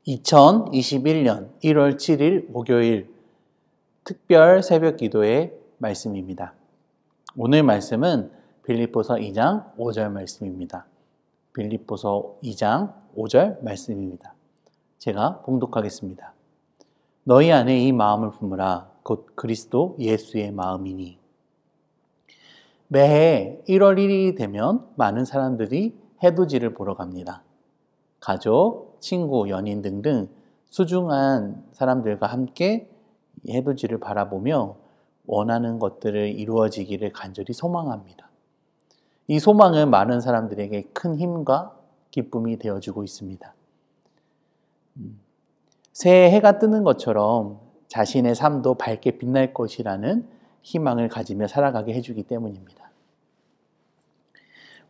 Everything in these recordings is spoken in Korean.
2021년 1월 7일 목요일 특별 새벽 기도의 말씀입니다. 오늘 말씀은 빌립보서 2장 5절 말씀입니다. 빌립보서 2장 5절 말씀입니다. 제가 봉독하겠습니다. 너희 안에 이 마음을 품으라. 곧 그리스도 예수의 마음이니. 매해 1월 1일이 되면 많은 사람들이 해돋이를 보러 갑니다. 가족, 친구, 연인 등등 소중한 사람들과 함께 해돋이를 바라보며 원하는 것들을 이루어지기를 간절히 소망합니다. 이 소망은 많은 사람들에게 큰 힘과 기쁨이 되어주고 있습니다. 새해 해가 뜨는 것처럼 자신의 삶도 밝게 빛날 것이라는 희망을 가지며 살아가게 해주기 때문입니다.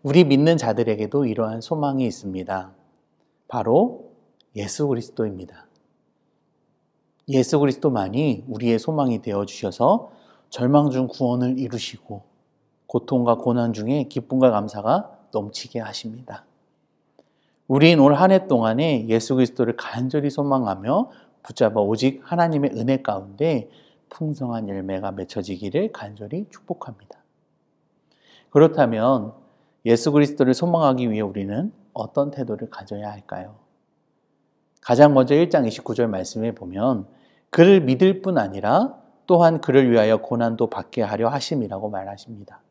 우리 믿는 자들에게도 이러한 소망이 있습니다. 바로 예수 그리스도입니다. 예수 그리스도만이 우리의 소망이 되어주셔서 절망 중 구원을 이루시고 고통과 고난 중에 기쁨과 감사가 넘치게 하십니다. 우린 올 한 해 동안에 예수 그리스도를 간절히 소망하며 붙잡아 오직 하나님의 은혜 가운데 풍성한 열매가 맺혀지기를 간절히 축복합니다. 그렇다면 예수 그리스도를 소망하기 위해 우리는 어떤 태도를 가져야 할까요? 가장 먼저 1장 29절 말씀에 보면 그를 믿을 뿐 아니라 또한 그를 위하여 고난도 받게 하려 하심이라고 말하십니다.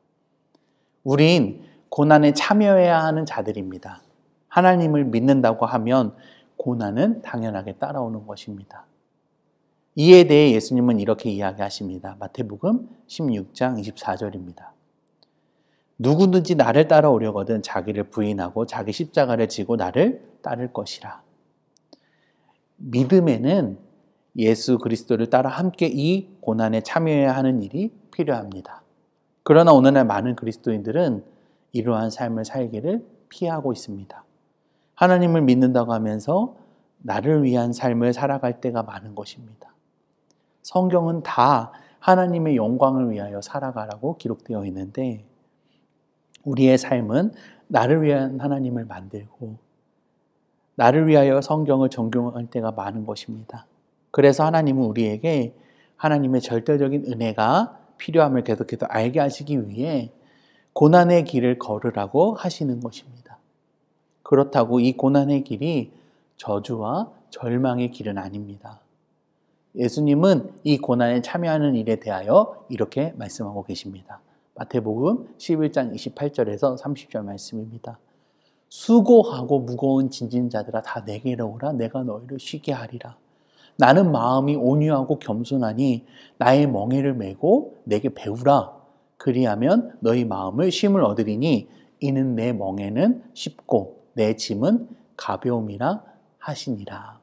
우린 고난에 참여해야 하는 자들입니다. 하나님을 믿는다고 하면 고난은 당연하게 따라오는 것입니다. 이에 대해 예수님은 이렇게 이야기하십니다. 마태복음 16장 24절입니다. 누구든지 나를 따라오려거든 자기를 부인하고 자기 십자가를 지고 나를 따를 것이라. 믿음에는 예수 그리스도를 따라 함께 이 고난에 참여해야 하는 일이 필요합니다. 그러나 오늘날 많은 그리스도인들은 이러한 삶을 살기를 피하고 있습니다. 하나님을 믿는다고 하면서 나를 위한 삶을 살아갈 때가 많은 것입니다. 성경은 다 하나님의 영광을 위하여 살아가라고 기록되어 있는데 우리의 삶은 나를 위한 하나님을 만들고 나를 위하여 성경을 적용할 때가 많은 것입니다. 그래서 하나님은 우리에게 하나님의 절대적인 은혜가 필요함을 계속해서 알게 하시기 위해 고난의 길을 걸으라고 하시는 것입니다. 그렇다고 이 고난의 길이 저주와 절망의 길은 아닙니다. 예수님은 이 고난에 참여하는 일에 대하여 이렇게 말씀하고 계십니다. 마태복음 11장 28절에서 30절 말씀입니다. 수고하고 무거운 짐진 자들아 다 내게로 오라. 내가 너희를 쉬게 하리라. 나는 마음이 온유하고 겸손하니 나의 멍에를 메고 내게 배우라. 그리하면 너희 마음을 쉼을 얻으리니 이는 내 멍에는 쉽고 내 짐은 가벼움이라 하시니라.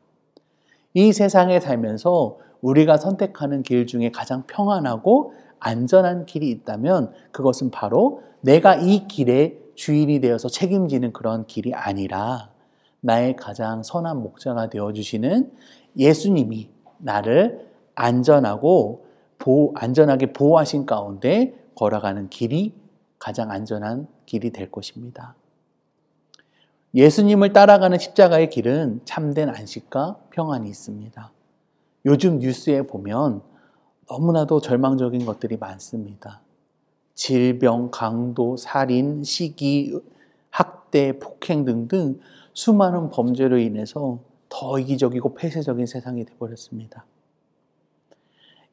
이 세상에 살면서 우리가 선택하는 길 중에 가장 평안하고 안전한 길이 있다면 그것은 바로 내가 이 길의 주인이 되어서 책임지는 그런 길이 아니라 나의 가장 선한 목자가 되어주시는 예수님이 나를 안전하게 보호하신 가운데 걸어가는 길이 가장 안전한 길이 될 것입니다. 예수님을 따라가는 십자가의 길은 참된 안식과 평안이 있습니다. 요즘 뉴스에 보면 너무나도 절망적인 것들이 많습니다. 질병, 강도, 살인, 시기, 학대, 폭행 등등 수많은 범죄로 인해서 더 이기적이고 폐쇄적인 세상이 되어버렸습니다.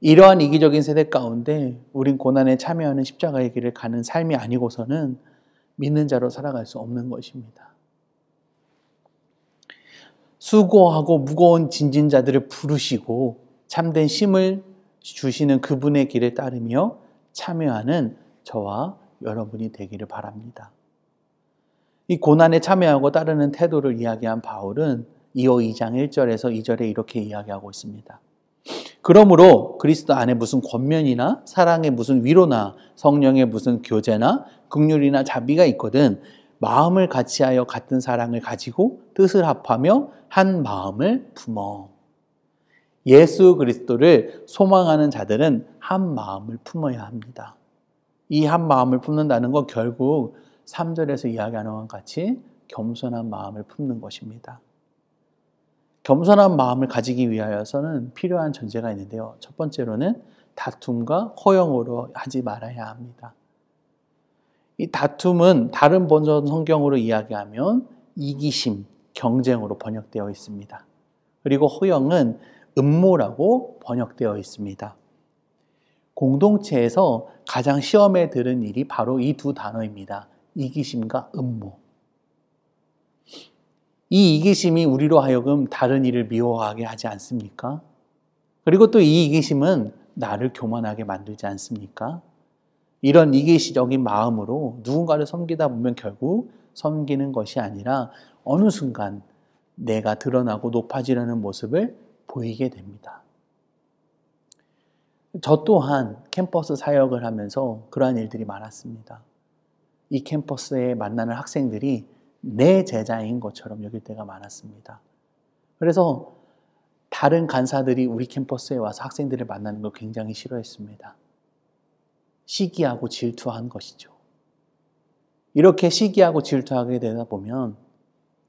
이러한 이기적인 세대 가운데 우린 고난에 참여하는 십자가의 길을 가는 삶이 아니고서는 믿는 자로 살아갈 수 없는 것입니다. 수고하고 무거운 짐진 자들을 부르시고 참된 쉼을 주시는 그분의 길을 따르며 참여하는 저와 여러분이 되기를 바랍니다. 이 고난에 참여하고 따르는 태도를 이야기한 바울은 이어 2장 1절에서 2절에 이렇게 이야기하고 있습니다. 그러므로 그리스도 안에 무슨 권면이나 사랑의 무슨 위로나 성령의 무슨 교제나 긍휼이나 자비가 있거든 마음을 같이하여 같은 사랑을 가지고 뜻을 합하며 한 마음을 품어. 예수 그리스도를 소망하는 자들은 한 마음을 품어야 합니다. 이 한 마음을 품는다는 건 결국 3절에서 이야기하는 것 같이 겸손한 마음을 품는 것입니다. 겸손한 마음을 가지기 위하여서는 필요한 전제가 있는데요. 첫 번째로는 다툼과 허영으로 하지 말아야 합니다. 이 다툼은 다른 버전 성경으로 이야기하면 이기심, 경쟁으로 번역되어 있습니다. 그리고 허영은 음모라고 번역되어 있습니다. 공동체에서 가장 시험에 들은 일이 바로 이 두 단어입니다. 이기심과 음모. 이 이기심이 우리로 하여금 다른 일을 미워하게 하지 않습니까? 그리고 또 이 이기심은 나를 교만하게 만들지 않습니까? 이런 이기시적인 마음으로 누군가를 섬기다 보면 결국 섬기는 것이 아니라 어느 순간 내가 드러나고 높아지려는 모습을 보이게 됩니다. 저 또한 캠퍼스 사역을 하면서 그러한 일들이 많았습니다. 이 캠퍼스에 만나는 학생들이 내 제자인 것처럼 여길 때가 많았습니다. 그래서 다른 간사들이 우리 캠퍼스에 와서 학생들을 만나는 걸 굉장히 싫어했습니다. 시기하고 질투한 것이죠. 이렇게 시기하고 질투하게 되다 보면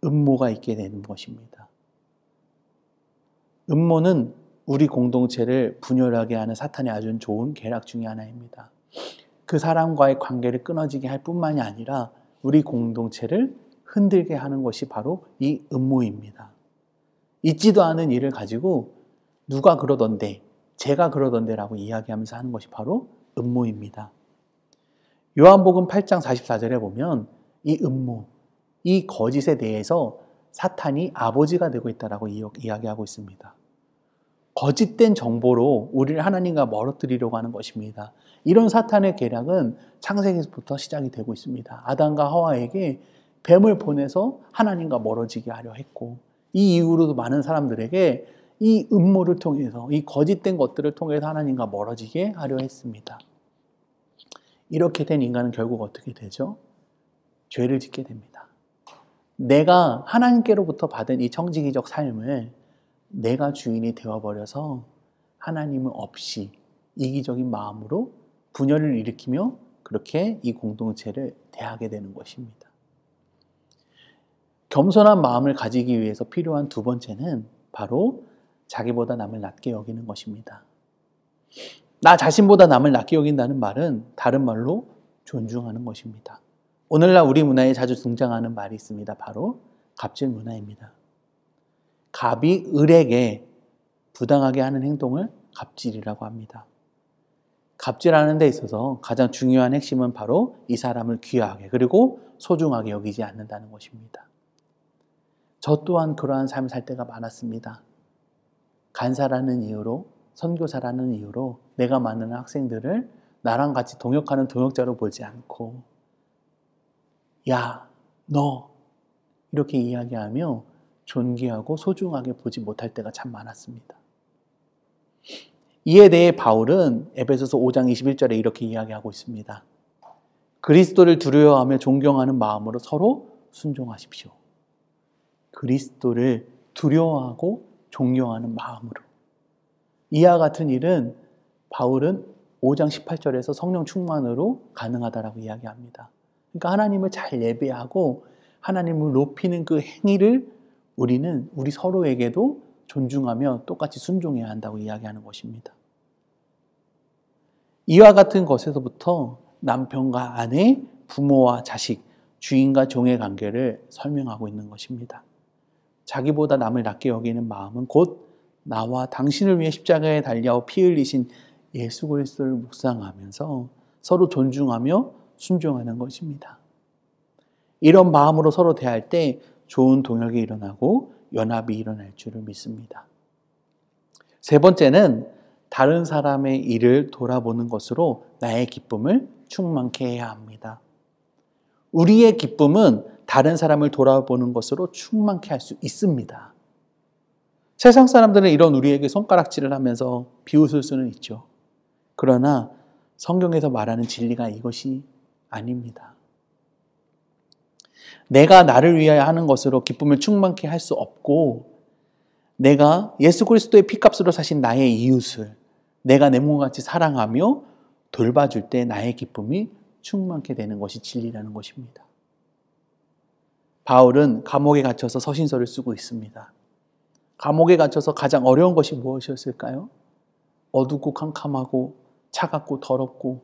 음모가 있게 되는 것입니다. 음모는 우리 공동체를 분열하게 하는 사탄의 아주 좋은 계략 중에 하나입니다. 그 사람과의 관계를 끊어지게 할 뿐만이 아니라 우리 공동체를 흔들게 하는 것이 바로 이 음모입니다. 있지도 않은 일을 가지고 누가 그러던데, 제가 그러던데 라고 이야기하면서 하는 것이 바로 음모입니다. 요한복음 8장 44절에 보면 이 음모, 이 거짓에 대해서 사탄이 아버지가 되고 있다라고 이야기하고 있습니다. 거짓된 정보로 우리를 하나님과 멀어뜨리려고 하는 것입니다. 이런 사탄의 계략은 창세기부터 시작이 되고 있습니다. 아담과 하와에게 뱀을 보내서 하나님과 멀어지게 하려 했고, 이 이후로도 많은 사람들에게 이 음모를 통해서, 이 거짓된 것들을 통해서 하나님과 멀어지게 하려 했습니다. 이렇게 된 인간은 결국 어떻게 되죠? 죄를 짓게 됩니다. 내가 하나님께로부터 받은 이 청지기적 삶을 내가 주인이 되어버려서 하나님은 없이 이기적인 마음으로 분열을 일으키며 그렇게 이 공동체를 대하게 되는 것입니다. 겸손한 마음을 가지기 위해서 필요한 두 번째는 바로 자기보다 남을 낮게 여기는 것입니다. 나 자신보다 남을 낮게 여긴다는 말은 다른 말로 존중하는 것입니다. 오늘날 우리 문화에 자주 등장하는 말이 있습니다. 바로 갑질 문화입니다. 갑이 을에게 부당하게 하는 행동을 갑질이라고 합니다. 갑질하는 데 있어서 가장 중요한 핵심은 바로 이 사람을 귀하게 그리고 소중하게 여기지 않는다는 것입니다. 저 또한 그러한 삶을 살 때가 많았습니다. 간사라는 이유로, 선교사라는 이유로 내가 만나는 학생들을 나랑 같이 동역하는 동역자로 보지 않고 야, 너 이렇게 이야기하며 존귀하고 소중하게 보지 못할 때가 참 많았습니다. 이에 대해 바울은 에베소서 5장 21절에 이렇게 이야기하고 있습니다. 그리스도를 두려워하며 존경하는 마음으로 서로 순종하십시오. 그리스도를 두려워하고 존경하는 마음으로. 이와 같은 일은 바울은 5장 18절에서 성령 충만으로 가능하다라고 이야기합니다. 그러니까 하나님을 잘 예배하고 하나님을 높이는 그 행위를 우리는 우리 서로에게도 존중하며 똑같이 순종해야 한다고 이야기하는 것입니다. 이와 같은 것에서부터 남편과 아내, 부모와 자식, 주인과 종의 관계를 설명하고 있는 것입니다. 자기보다 남을 낮게 여기는 마음은 곧 나와 당신을 위해 십자가에 달려 피 흘리신 예수 그리스도를 묵상하면서 서로 존중하며 순종하는 것입니다. 이런 마음으로 서로 대할 때 좋은 동역이 일어나고 연합이 일어날 줄을 믿습니다. 세 번째는 다른 사람의 일을 돌아보는 것으로 나의 기쁨을 충만케 해야 합니다. 우리의 기쁨은 다른 사람을 돌아보는 것으로 충만케 할 수 있습니다. 세상 사람들은 이런 우리에게 손가락질을 하면서 비웃을 수는 있죠. 그러나 성경에서 말하는 진리가 이것이 아닙니다. 내가 나를 위하여 하는 것으로 기쁨을 충만케 할 수 없고 내가 예수 그리스도의 피값으로 사신 나의 이웃을 내가 내 몸과 같이 사랑하며 돌봐줄 때 나의 기쁨이 충만케 되는 것이 진리라는 것입니다. 바울은 감옥에 갇혀서 서신서를 쓰고 있습니다. 감옥에 갇혀서 가장 어려운 것이 무엇이었을까요? 어둡고 캄캄하고 차갑고 더럽고,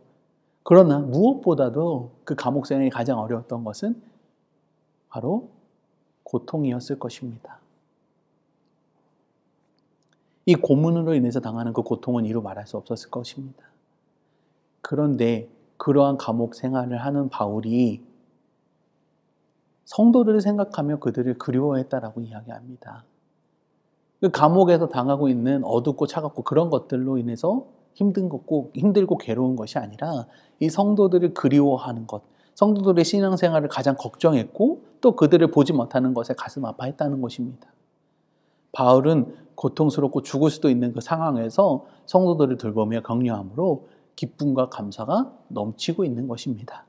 그러나 무엇보다도 그 감옥 생활이 가장 어려웠던 것은 바로 고통이었을 것입니다. 이 고문으로 인해서 당하는 그 고통은 이루 말할 수 없었을 것입니다. 그런데 그러한 감옥 생활을 하는 바울이 성도들을 생각하며 그들을 그리워했다라고 이야기합니다. 그 감옥에서 당하고 있는 어둡고 차갑고 그런 것들로 인해서 힘들고 괴로운 것이 아니라 이 성도들을 그리워하는 것, 성도들의 신앙생활을 가장 걱정했고 또 그들을 보지 못하는 것에 가슴 아파했다는 것입니다. 바울은 고통스럽고 죽을 수도 있는 그 상황에서 성도들을 돌보며 격려함으로 기쁨과 감사가 넘치고 있는 것입니다.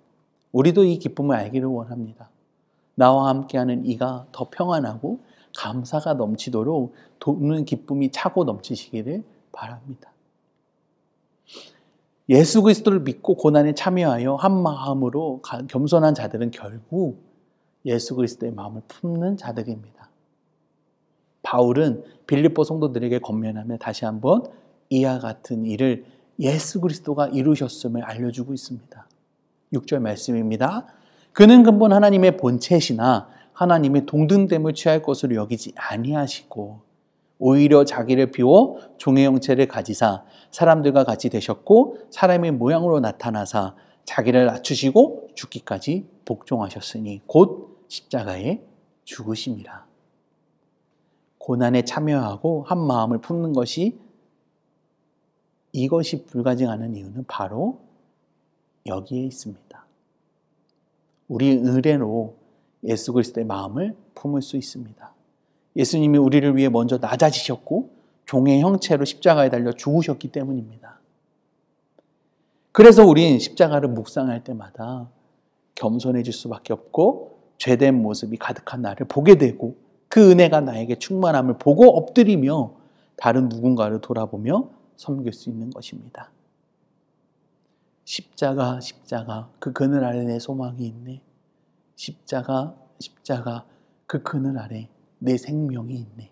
우리도 이 기쁨을 알기를 원합니다. 나와 함께하는 이가 더 평안하고 감사가 넘치도록 돕는 기쁨이 차고 넘치시기를 바랍니다. 예수 그리스도를 믿고 고난에 참여하여 한 마음으로 겸손한 자들은 결국 예수 그리스도의 마음을 품는 자들입니다. 바울은 빌립보 성도들에게 권면하며 다시 한번 이와 같은 일을 예수 그리스도가 이루셨음을 알려주고 있습니다. 6절 말씀입니다. 그는 근본 하나님의 본체시나 하나님의 동등됨을 취할 것으로 여기지 아니하시고 오히려 자기를 비워 종의 형체를 가지사 사람들과 같이 되셨고 사람의 모양으로 나타나사 자기를 낮추시고 죽기까지 복종하셨으니 곧 십자가에 죽으심이라. 고난에 참여하고 한 마음을 품는 것이, 이것이 불가증하는 이유는 바로 여기에 있습니다. 우리 의뢰로 예수 그리스도의 마음을 품을 수 있습니다. 예수님이 우리를 위해 먼저 낮아지셨고 종의 형체로 십자가에 달려 죽으셨기 때문입니다. 그래서 우린 십자가를 묵상할 때마다 겸손해질 수밖에 없고 죄된 모습이 가득한 나를 보게 되고 그 은혜가 나에게 충만함을 보고 엎드리며 다른 누군가를 돌아보며 섬길 수 있는 것입니다. 십자가, 십자가, 그 그늘 아래 내 소망이 있네. 십자가, 십자가, 그 그늘 아래 내 생명이 있네.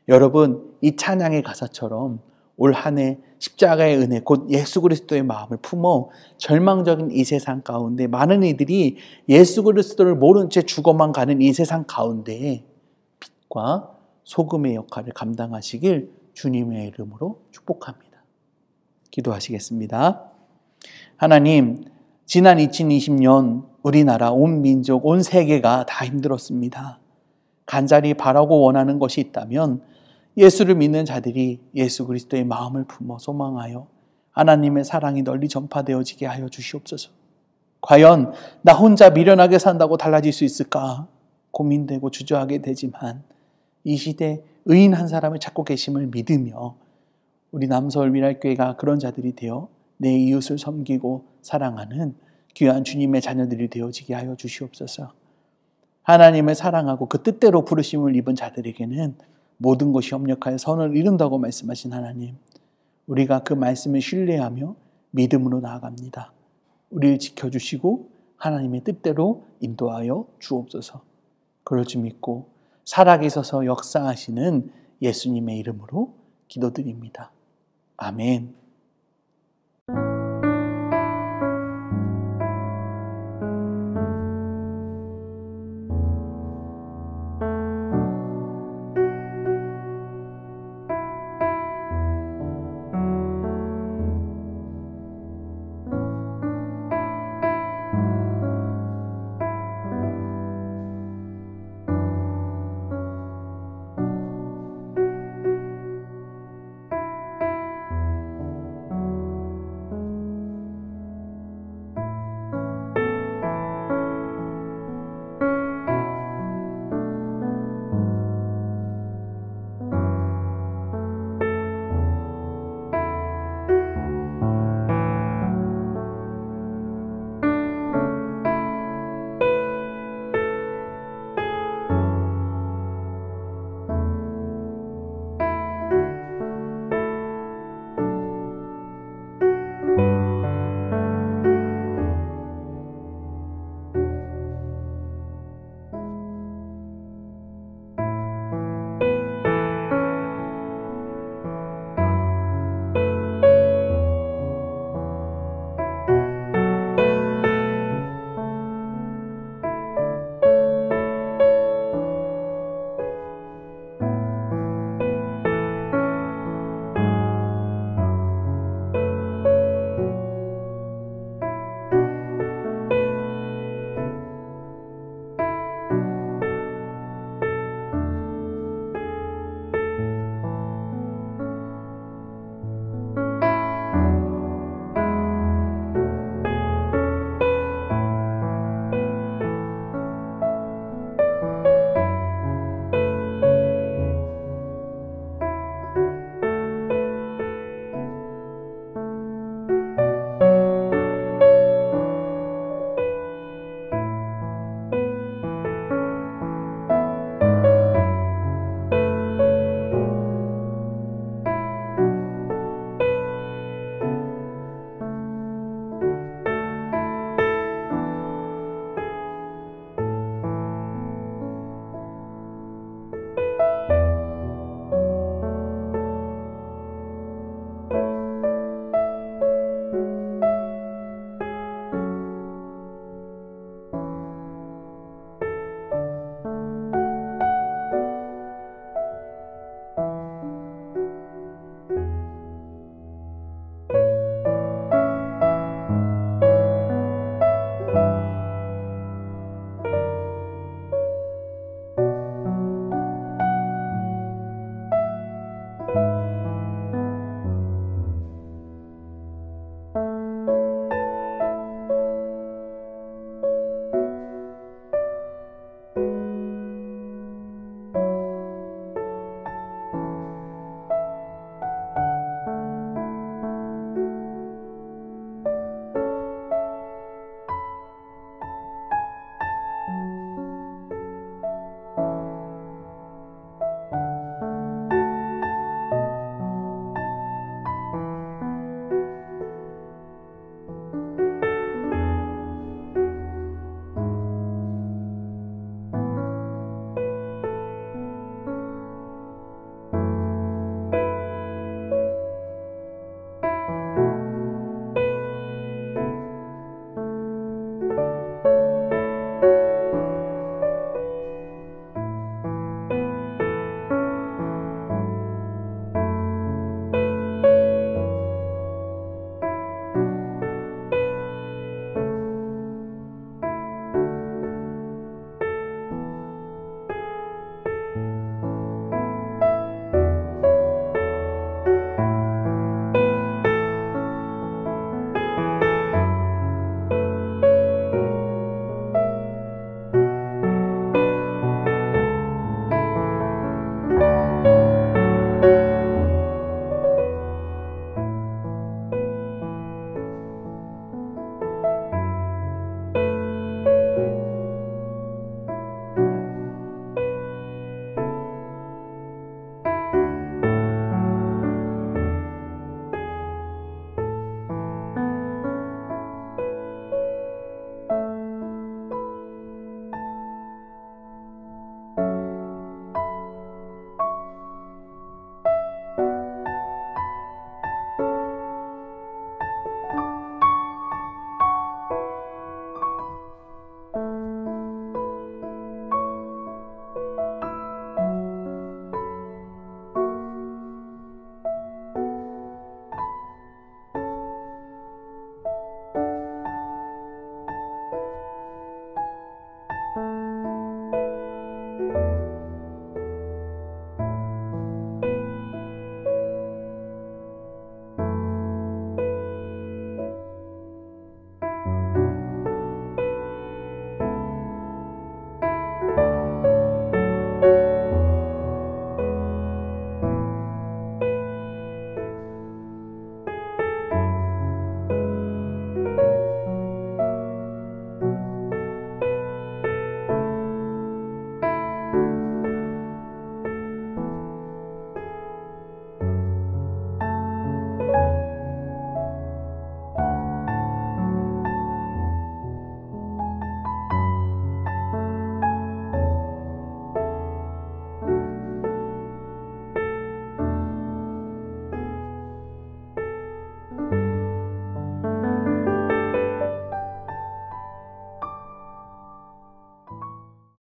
여러분, 이 찬양의 가사처럼 올 한 해 십자가의 은혜, 곧 예수 그리스도의 마음을 품어 절망적인 이 세상 가운데 많은 이들이 예수 그리스도를 모른 채 죽어만 가는 이 세상 가운데에 빛과 소금의 역할을 감당하시길 주님의 이름으로 축복합니다. 기도하시겠습니다. 하나님, 지난 2020년 우리나라 온 민족, 온 세계가 다 힘들었습니다. 간절히 바라고 원하는 것이 있다면 예수를 믿는 자들이 예수 그리스도의 마음을 품어 소망하여 하나님의 사랑이 널리 전파되어지게 하여 주시옵소서. 과연 나 혼자 미련하게 산다고 달라질 수 있을까 고민되고 주저하게 되지만 이 시대 의인 한 사람을 찾고 계심을 믿으며 우리 남서울 미랄교회가 그런 자들이 되어 내 이웃을 섬기고 사랑하는 귀한 주님의 자녀들이 되어지게 하여 주시옵소서. 하나님을 사랑하고 그 뜻대로 부르심을 입은 자들에게는 모든 것이 협력하여 선을 이룬다고 말씀하신 하나님, 우리가 그 말씀을 신뢰하며 믿음으로 나아갑니다. 우리를 지켜주시고 하나님의 뜻대로 인도하여 주옵소서. 그럴 줄 믿고 살아계셔서 역사하시는 예수님의 이름으로 기도드립니다. 아멘.